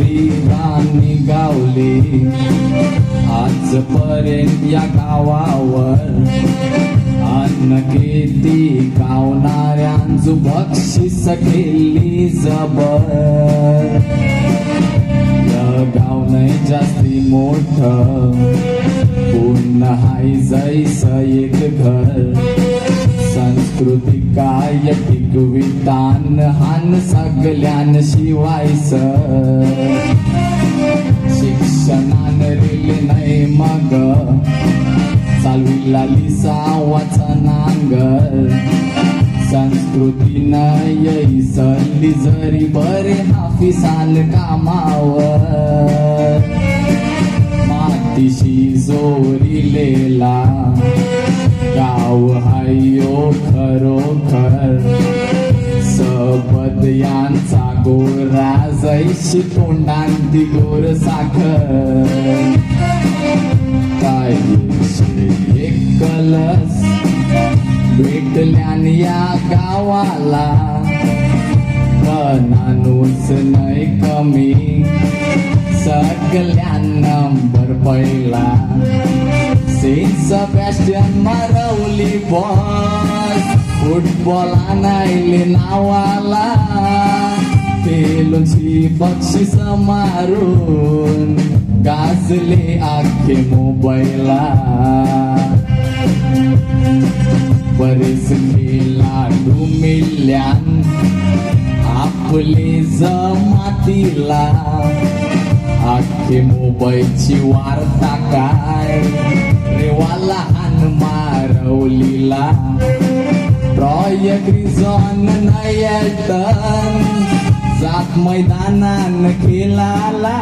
माऊली गाणी गावली आजपर्यंत या गावावर. अन्न किती गावणाऱ्यांचू बक्षीस केली जबर. गाव नाही जास्ती मोठं पुन्हा हाय जैस एक घर. संस्कृती काय टिकवितान हान सगळ्यान शिवायच. शिक्षणान रेल नाही मग चालविला लिसा वाचनांगर. संस्कृती नाही सल्ली जरी बरे हाफिसाल कामावर. मातीशी जोरिलेला गाव हायो खरोखर. सबद यांचा गोरा जैशी तोंडांती गोर साखर. काय एक कलस भेटल्यान या गावाला. कणानूच नाही कमी सगळ्या नंबर पहिला. सेंट सेबॅस्टियन मारवली बॉस फुटबॉल आणायले नावाला. पेलोची बक्षीस मारून गाजले आखे मोबाईला. बरेच खेळाडू मिल्यान आपले जमातीला. आखे मोबाईलची वार्ता काय रेवाला हान मारवलीला. ट्रॉय ग्रिझॉन नयटन जात मैदानान खेळाला.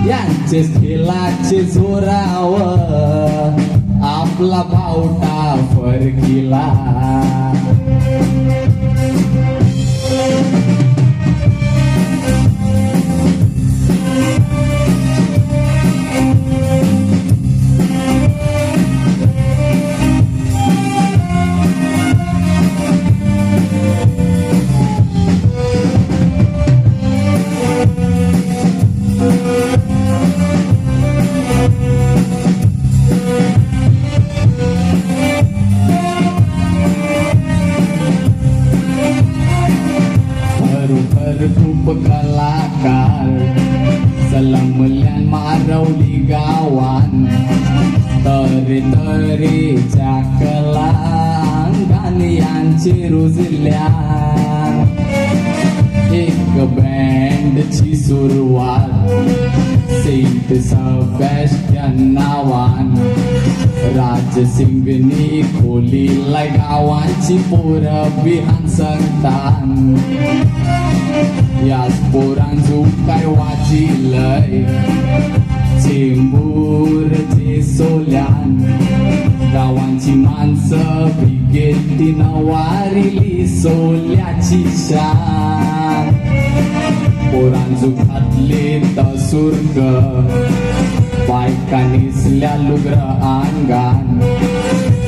यांचे खेळाचे जोरावर आपला बावटा फरकिला. खूप कलाकार सलमल्यान मारवली गावान. तरे तरेच्या कला अंगान यांचे रुजल्या. एक बँडची सुरुवात सेंट सेबॅस्टियन नावान. राजसिंगनी खोलीला गावांची पोर बिहान संतान. याच पोरांचू काय वाचिलय चेंबूरचे सोल्यान. गावांची माणसं भिकेतीन वारिली सोल्याची शान. पोरांचू घातले तसुर्ग बायका नेसल्या लुगर अंगान.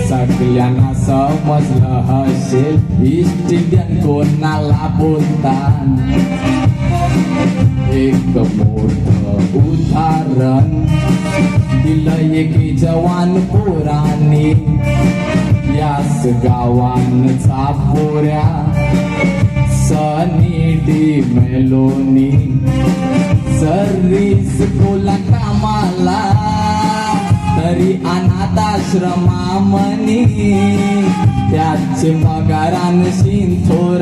सगळ्यांना समजलं हसेल ईस्ट इंडियन कोणाला बोलतान. एक मोठं उदाहरण दिलं एके जवान पोराने. याच गावान चापोऱ्या सनी डी मेलोनी. सर्रीस कोला कामाला तरी अनाथाश्रमामनी. त्याचे पगारान शिंथोर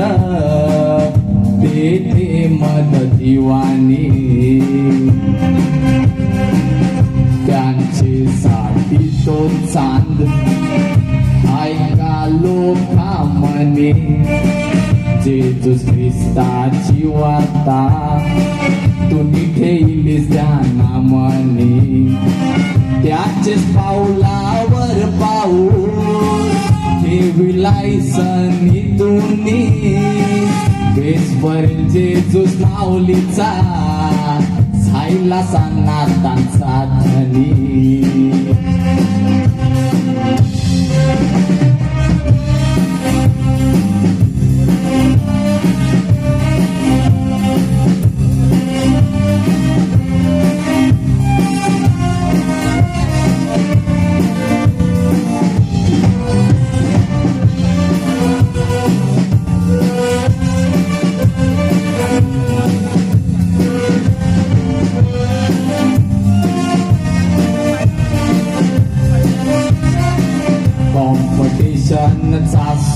तेथे मदतीवानी. त्यांचे साठी तो चांद ऐका लोका म्हणे. जेजूस ख्रिस्ताची वार्ता तुम्ही ठेवलीस ध्याना म्हणे. त्याचेच पाऊलावर पाऊल ठेविलाय सनितुनी. बेसपर्यंत जेजूस माऊलीचा झायला सनातनचा धनी.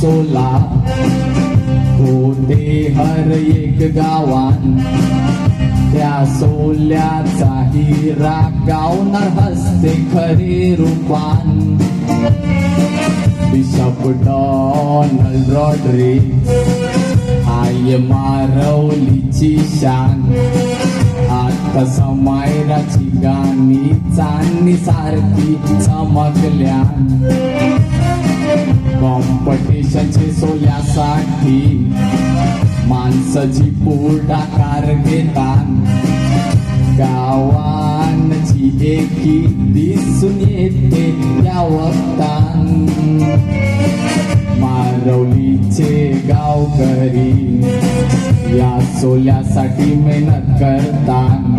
सोला होते हर एक गावान त्या सोल्याचाही रागावणार हसते खरे रूपान बिशप डोनाल्ड रॉड्रिग्ज आय मारवलीची शान आता समायराची गाणी चांदणी सारखी चमकल्यान कॉम्पिटिशनचे सोल्यासाठी माणसाची पुढाकार घेतान गावांची एकी दिसून येते त्या वक्तान मारवलीचे गावकरी या सोल्यासाठी मेहनत करतान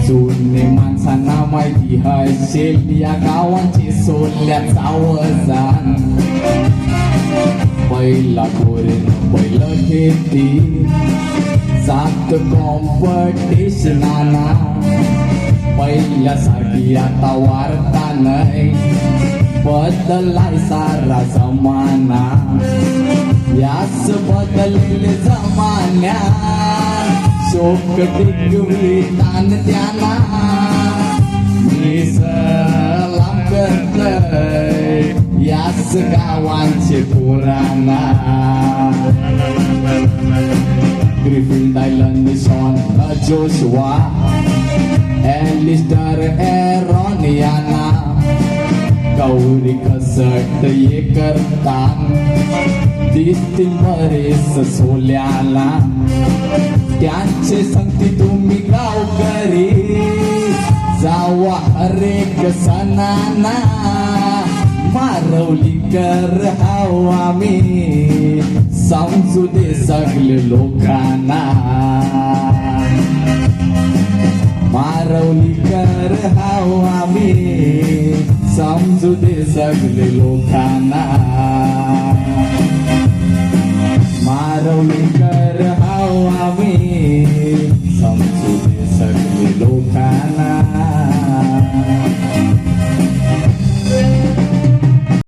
जुने माणसांना माहिती हसेल या गावांची सोल्याचा वजन पहिला पोरेन पहिलं खेती सात कॉम्पिटिशनाना पहिल्यासाठी आता वार्ता नाही बदलाय सारा जमाना याच बदलले जमान्या शोक टिकवी तान त्यांना मी सलाम करतय याच गावांचे पुराणा ग्रिफिल्ड island Sean Joshua Alistair Aaron यांना गौरी कसट ये करतान दिसतील बरेच सोल्याला त्यांचे संगती तुम्ही गावकरी जावा हरेक सणाना मारवली कर हवा मी समजू दे सगळे लोकांना मारवली कर हवा मी समजू दे सगळे लोकांना मारवली